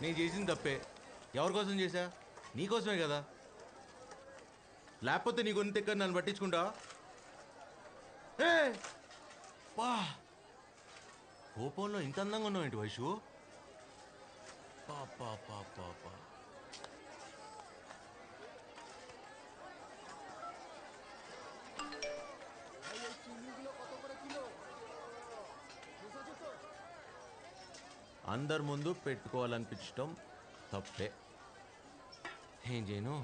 నేను చేసింది తప్పే. ఎవరి కోసం చేశా? నీకోసమే కదా. లేకపోతే నీ కొన్ని తెక్క నన్ను పట్టించుకుంటా. వా, కోపంలో ఇంత అందంగా ఉన్నావు ఏంటి వైషు? పాపా పాపా పా. అందరి ముందు పెట్టుకోవాలనిపించడం తప్పే. ఏం చేయను?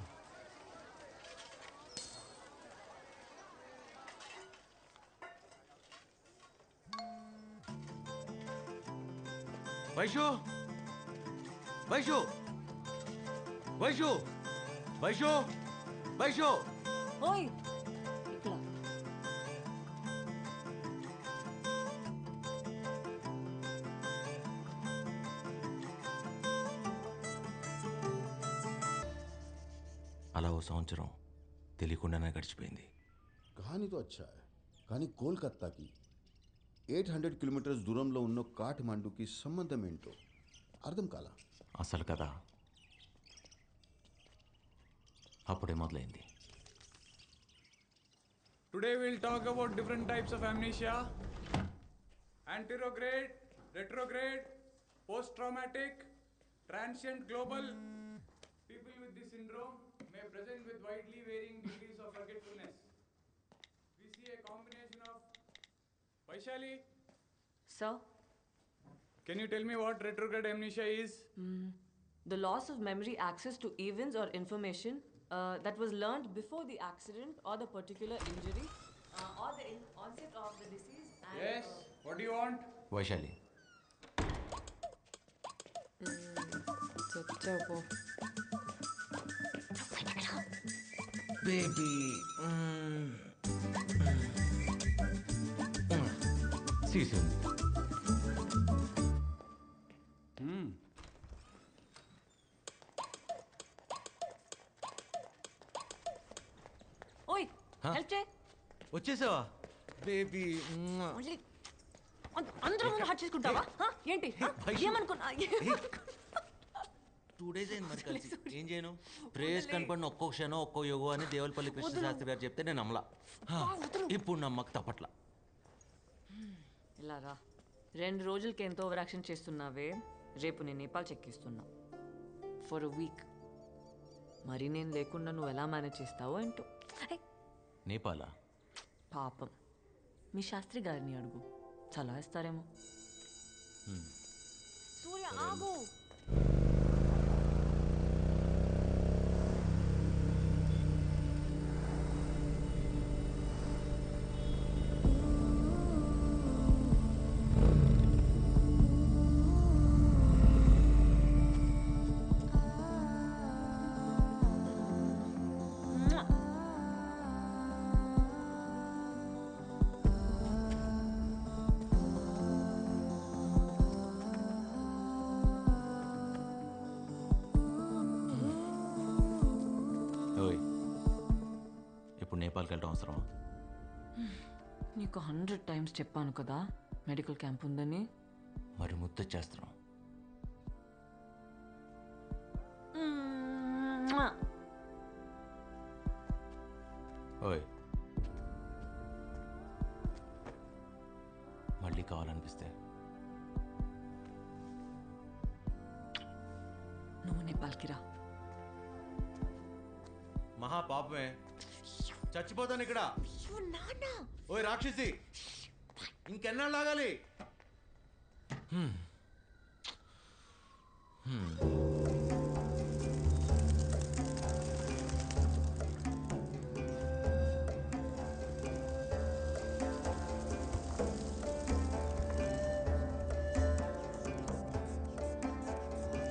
వైషు, వైషు, వైషు, వైషు, వైషు. ఓయ్ ఇక్కడ అలా ఓ సంవత్సరం తెలియకుండానే గడిచిపోయింది. कहानी तो अच्छा है, కానీ కోల్కత్తాకి 800 కిలోమీటర్స్ దూరంలో ఉన్న కాఠ్మండూకి సంబంధం ఏంటో అర్థం కాలా. అసలు కదా అప్పుడే మొదలైంది. Today we'll talk about different types of amnesia: anterograde, retrograde, post-traumatic, transient global. People with this syndrome may present with widely varying degrees of forgetfulness. We see a combination of... Vaishali, Sir, can you tell me what retrograde amnesia is? the loss of memory access to events or information that was learned before the accident or the particular injury or the onset of the disease. And, Yes. What do you want? Vaishali, baby season. ఓయ్ help చేయి. వచ్చేసావా baby? మళ్ళీ అందరూ ముందు hot చేసుకుంటావా? ఏంటి ఏమనుకున్నా? 2 days అయింది మరి కలిసి. ఏం చేయను? ప్రేస్ కనపడిన ఒక్కో క్షణం ఒక్కో యోగో అని దేవలపల్లి కృష్ణశాస్త్రి గారు చెప్తే నేను నమ్మలా. ఇప్పుడు నమ్మక తప్పట్లా. ఇలా రా, 2 రోజులకి ఎంతో ఓవర్ యాక్షన్ చేస్తున్నావే. రేపు నేను నేపాల్ చెక్కిస్తున్నా ఫర్ అ వీక్. మరి నేను లేకుండా నువ్వు ఎలా మేనేజ్ చేస్తావో ఏంటో. నేపాలా? పాపం మీ శాస్త్రి గారిని అడుగు, సలహా ఇస్తారేమో. సూర్య ఆగు. ఓయ్, ఇప్పుడు నేపాల్కి వెళ్ళడం అవసరమా? నీకు 100 times చెప్పాను కదా మెడికల్ క్యాంప్ ఉందని. మరి ముద్దొచ్చేస్తున్నాం. ఓయ్, మళ్ళీ కావాలనిపిస్తే నువ్వు నేపాల్కి రా. మహా పాపమే, చచ్చిపోతాను ఇక్కడ. ఓయ్ రాక్షసి, ఇంకెన్నాళ్ళు ఆగాలి?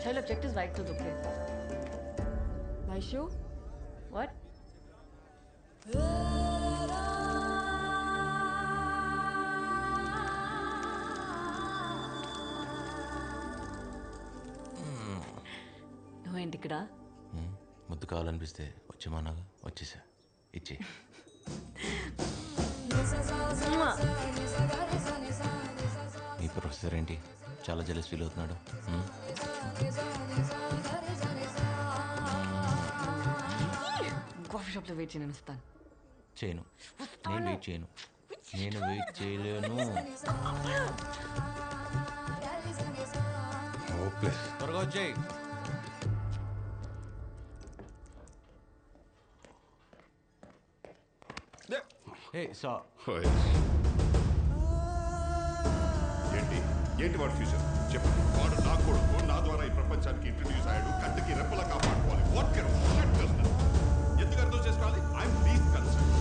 Shall object is right to the play. Vaishu, what? నువ్వేంటి ఇక్కడ? ముద్దు కావాలనిపిస్తే వచ్చేమన్నాగా, వచ్చేసా. ఇచ్చే. మీ ప్రొఫెసర్ ఏంటి చాలా జెలస్ ఫీల్ అవుతున్నాడు? షాప్లో వెయిట్ చేయను, వస్తాను. చేయను, నేను వెయిట్ చేయను, నేను వెయిట్ చేయలేను. త్వరగా వచ్చేయి. ఏంటి వాడు ఫ్యూచర్ చెప్పు. వాడు నా కొడుకు, నా ద్వారా ఈ ప్రపంచానికి ఇంట్రడ్యూస్ అయ్యాడు. కంటికి రెప్పలా కాపాడుకోవాలి. ఎందుకు అర్థం చేసుకోవాలి? I'm least concern.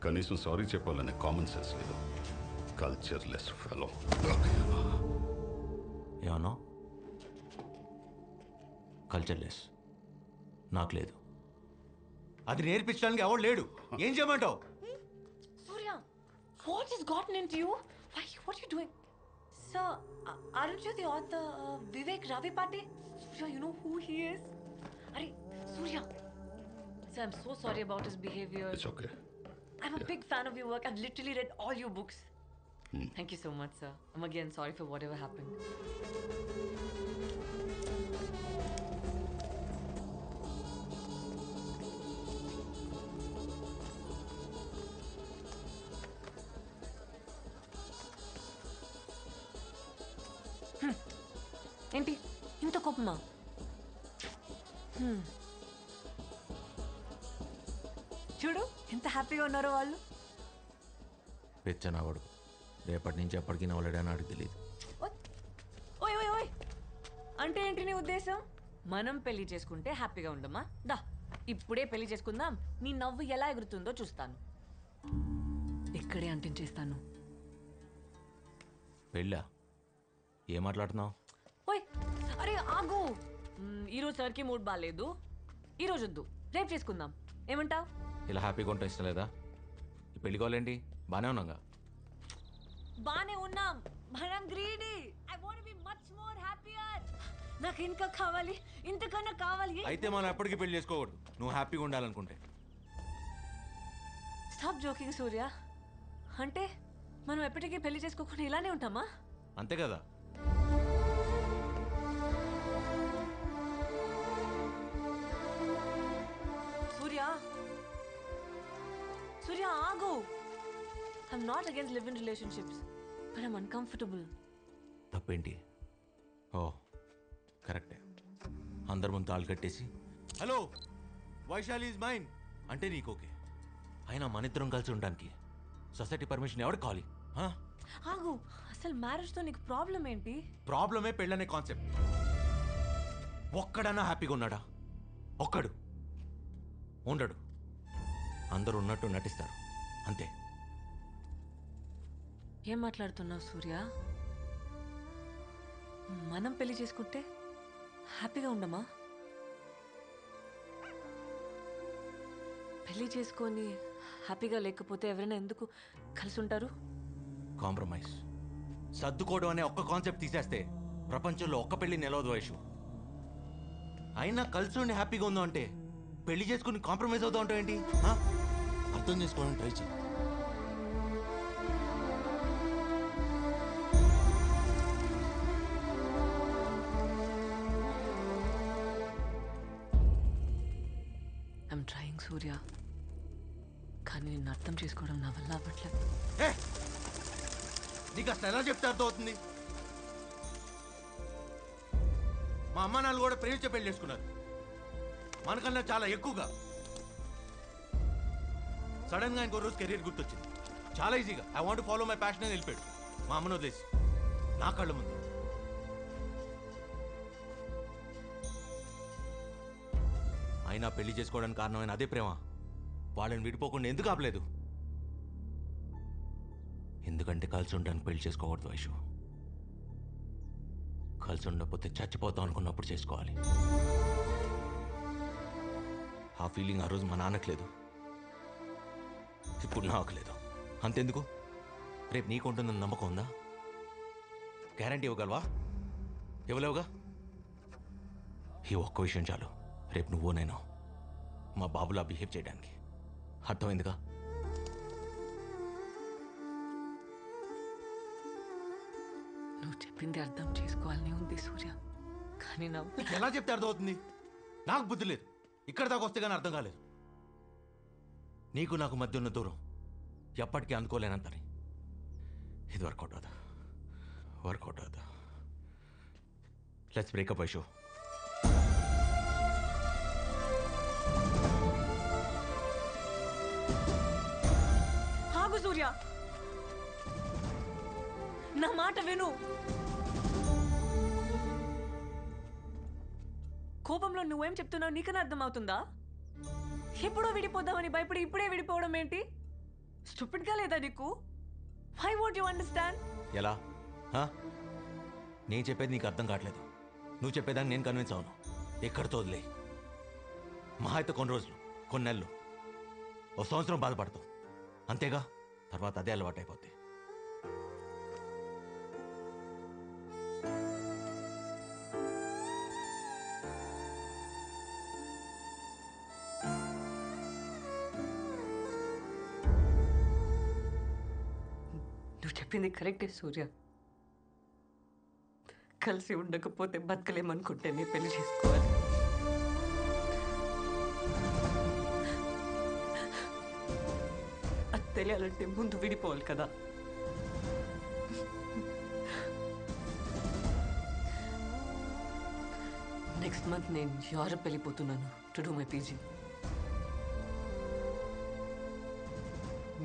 కనీసం సారీ చెప్పాలనే కామన్ సెన్స్ లేదు. Cultureless fellow. ఏమన్నా కల్చర్లెస్? నాకు లేదు. అది నేర్పించడానికి ఎవడు లేడు. ఏం చేయమంటావు? Surya, what has gotten into you? What are you doing? Sir, aren't you the author Vivek Ravipate? Surya, you know who he is? Arey, Surya. Sir, I'm so sorry about his behavior. It's okay. I'm a big fan of your work. I've literally read all your books. Thank you so much, sir. I'm again sorry for whatever happened. ఏంటి ఇంత కోపమా? చూడు ఎంత హ్యాపీగా ఉన్నారో వాళ్ళు. పెచ్చనవాడు రేపటి నుంచి ఎప్పటికీ నవ్వలేడని నాకు తెలియదు. ఓయ్ ఓయ్ ఓయ్, అంటే ఏంటి నీ ఉద్దేశం? మనం పెళ్లి చేసుకుంటే హ్యాపీగా ఉండమా? దా ఇప్పుడే పెళ్లి చేసుకుందాం, నీ నవ్వు ఎలా ఎగురుతుందో చూస్తాను. ఇక్కడే అంటించేస్తాను. పెళ్ళా? ఏం మాట్లాడుతున్నావు? ఓయ్ అరే ఆగు. ఈరోజు సార్కి మూడ్ బాగాలేదు, ఈరోజు వద్దు, రేపు చేసుకుందాం. ఏమంటావ్? ఇలా హ్యాపీగా ఉంటాం ఇష్టం లేదా? ఈ పెళ్లి కావాలేంటి? బాగానే ఉన్నాగా. బానే ఉన్నాం, మనం greedy. I want be much more happier. నాకు ఇంకా కావాలి, ఇంతకన్నా కావాలి. అయితే మనం ఎప్పటికీ పెళ్లి చేసుకోకూడదు, నువ్వు హ్యాపీగా ఉండాలనుకుంటే. స్టాప్ జోకింగ్ సూర్య. అంటే మనం ఎప్పటికీ పెళ్లి చేసుకోకుండా ఇలానే ఉంటామా? అంతే కదా. Surya, ఆగు. I'm not against live-in relationships, but I'm uncomfortable. తప్పేంటి? ఓ కరెక్టే. అందరి ముందు తాళి కట్టేసి హలో వైశాలి ఈజ్ మైన్ అంటే నీకు ఓకే. అయినా మన ఇద్దరం కలిసి ఉండడానికి సొసైటీ పర్మిషన్ ఎవరికి కావాలి? ఆగు, అసలు మ్యారేజ్తో నీకు ప్రాబ్లం ఏంటి? ప్రాబ్లమే పెళ్ళనే కాన్సెప్ట్. ఒక్కడన్నా హ్యాపీగా ఉన్నాడా? ఒక్కడు ఉండడు. అందరూ ఉన్నట్టు నటిస్తారు అంతే. ఏం మాట్లాడుతున్నావు సూర్య? మనం పెళ్లి చేసుకుంటే హ్యాపీగా ఉండమా? పెళ్లి చేసుకొని హ్యాపీగా లేకపోతే ఎవరైనా ఎందుకు కలిసి ఉంటారు? కాంప్రమైజ్, సర్దుకోవడం అనే ఒక్క కాన్సెప్ట్ తీసేస్తే ప్రపంచంలో ఒక్క పెళ్లి నిలవదు వైషు. అయినా కలిసి ఉండి హ్యాపీగా ఉందో అంటే పెళ్లి చేసుకుని కాంప్రమైజ్ అవుతా ఉంటావు ఏంటి? అర్థం చేసుకోవడానికి ట్రై చేయి. ఐమ్ ట్రయింగ్ సూర్య, కానీ నిన్ను అర్థం చేసుకోవడం నా వల్ల అవ్వట్లేదు. నీకు అసలు ఎలా చెప్తే అర్థం అవుతుంది? మా అమ్మ నాన్న కూడా ప్రేమించే పెళ్లి చేసుకున్నారు, మనకన్నా చాలా ఎక్కువగా. సడన్గా ఇంకో రోజు కెరీర్ గుర్తొచ్చింది. చాలా ఈజీగా I want follow my passion అని వెళ్ళిపోయాడు మా అమ్మను వదిలేసి నా కళ్ళ ముందు. అయినా పెళ్లి చేసుకోవడానికి కారణమైన అదే ప్రేమ వాళ్ళని విడిపోకుండా ఎందుకు ఆపలేదు? ఎందుకంటే కలిసి ఉండడానికి పెళ్లి చేసుకోకూడదు వైషు. కలిసి ఉండకపోతే చచ్చిపోతాం అనుకున్నప్పుడు చేసుకోవాలి. ఆ ఫీలింగ్ ఆ రోజు మా నాన్నకు లేదు, ఇప్పుడు నాకు లేదు. అంతెందుకు, రేపు నీకు ఉంటుందని నమ్మకం ఉందా? గ్యారంటీ ఇవ్వగలవా? ఇవ్వలేవుగా. ఈ ఒక్క విషయం చాలు, రేపు నువ్వు నేను మా బాబులా బిహేవ్ చేయడానికి. అర్థమైందిగా? నువ్వు చెప్పింది అర్థం చేసుకోవాలని ఉంది సూర్య, కానీ నా ఎలా చెప్తే అర్థమవుతుంది? నాకు బుద్ధి లేదు. ఇక్కడ దాకా వస్తే కానీ అర్థం కాలేదు. నీకు నాకు మధ్య ఉన్న దూరం ఎప్పటికీ అందుకోలేనంతని. ఇది వర్కౌట్ అవుతా. Let's breakup Aishu. ఆగు సూర్య, నా మాట విను. కోపంలో నువ్వేం చెప్తున్నావు నీకన్నా అర్థమవుతుందా? ఎప్పుడో విడిపోదామని భయపడి ఇప్పుడే విడిపోవడం ఏంటి? స్టూపిడ్గా లేదా నీకు? Why won't you understand? ఎలా? నేను చెప్పేది నీకు అర్థం కావట్లేదు. నువ్వు చెప్పేదాన్ని నేను కన్విన్స్ అవును. ఎక్కడితో వదిలే. మహా అయితే కొన్ని రోజులు, కొన్ని నెలలు, ఓ సంవత్సరం బాధపడతావు అంతేగా. తర్వాత అదే అలవాటు అయిపోద్ది. నువ్వు చెప్పింది కరెక్టే సూర్య. కలిసి ఉండకపోతే బతకలేమనుకుంటే నేను పెళ్లి చేసుకోవాలి. అది తెలియాలంటే ముందు విడిపోవాలి కదా. నెక్స్ట్ మంత్ నేను యూరప్ వెళ్ళిపోతున్నాను టు డూ మై పీజీ.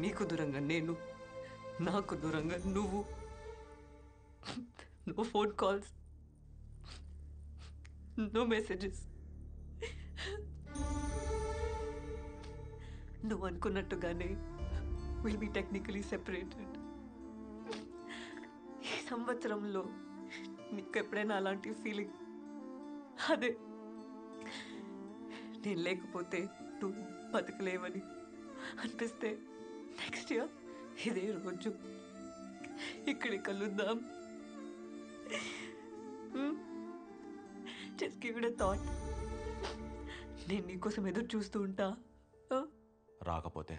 నీకు దూరంగా నేను, నాకు దూరంగా నువ్వు. No phone calls, no messages. నువ్వు అనుకున్నట్టుగానే విల్ బి టెక్నికలీ సెపరేటెడ్. ఈ సంవత్సరంలో నీకు ఎప్పుడైనా అలాంటి ఫీలింగ్? అదే నేను లేకపోతే నువ్వు బతకలేవని అనిపిస్తే నెక్స్ట్ ఇయర్ ఇదే రోజు ఇక్కడ కలుద్దాం. Just give it a thought. నేను నీకోసం ఎదురు చూస్తూ ఉంటా. రాకపోతే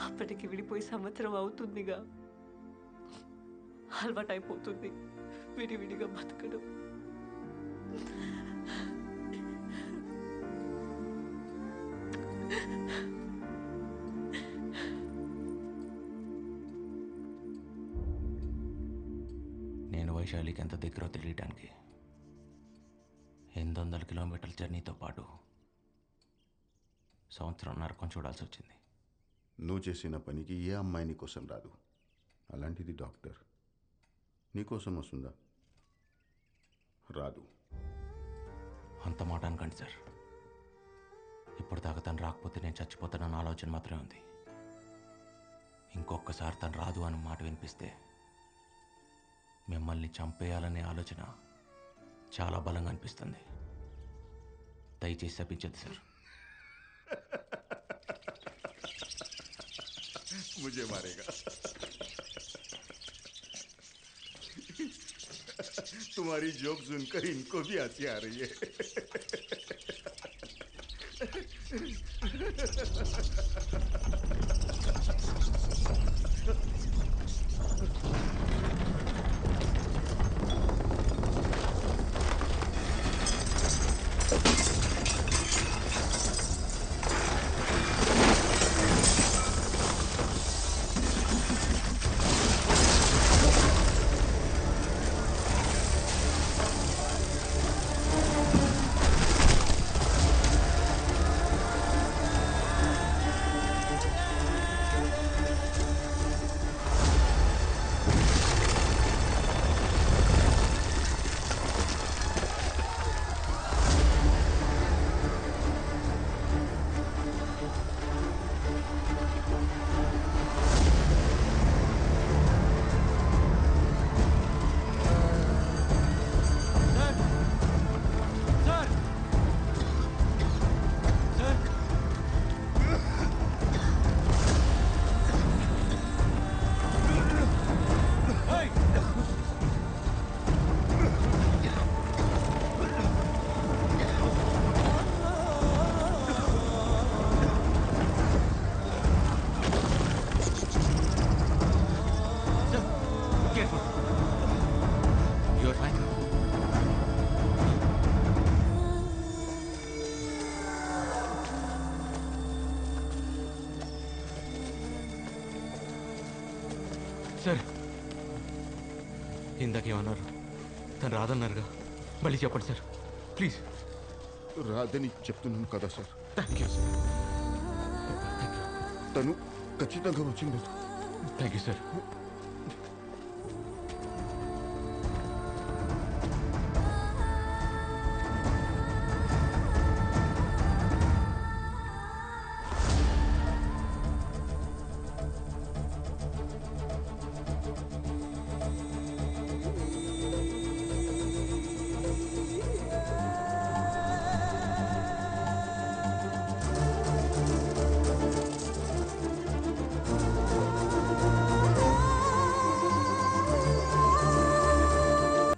అప్పటికి విడిపోయి సంవత్సరం అవుతుందిగా. అలవాటైపోతుంది విడివిడిగా బతకడం. నేను వైశాలికి ఎంత దగ్గర తెలియటానికి 800 కిలోమీటర్ల జర్నీతో పాటు సంవత్సరం నరకం చూడాల్సి వచ్చింది. నువ్వు చేసిన పనికి ఏ అమ్మాయి నీకోసం రాదు. అలాంటిది డాక్టర్ నీకోసం వస్తుందా? రాదు. అంత మాట అనకండి సార్. ఇప్పుడు దాకా తను రాకపోతే నేను చచ్చిపోతానన్న ఆలోచన మాత్రమే ఉంది. ఇంకొకసారి తను రాదు అన్న మాట వినిపిస్తే మిమ్మల్ని చంపేయాలనే ఆలోచన చాలా బలంగా అనిపిస్తుంది. దయచేసి తప్పించద్దు సార్. मुझे मारेगा. तुम्हारी जोक सुनकर इनको भी हंसी आ रही है. సార్ ఇందాకేమన్నారు? తను రాదన్నారుగా, మళ్ళీ చెప్పండి సార్ ప్లీజ్. రాదని చెప్తున్నాను కదా సార్. Thank you sir. తను ఖచ్చితంగా వచ్చింది. Thank you sir.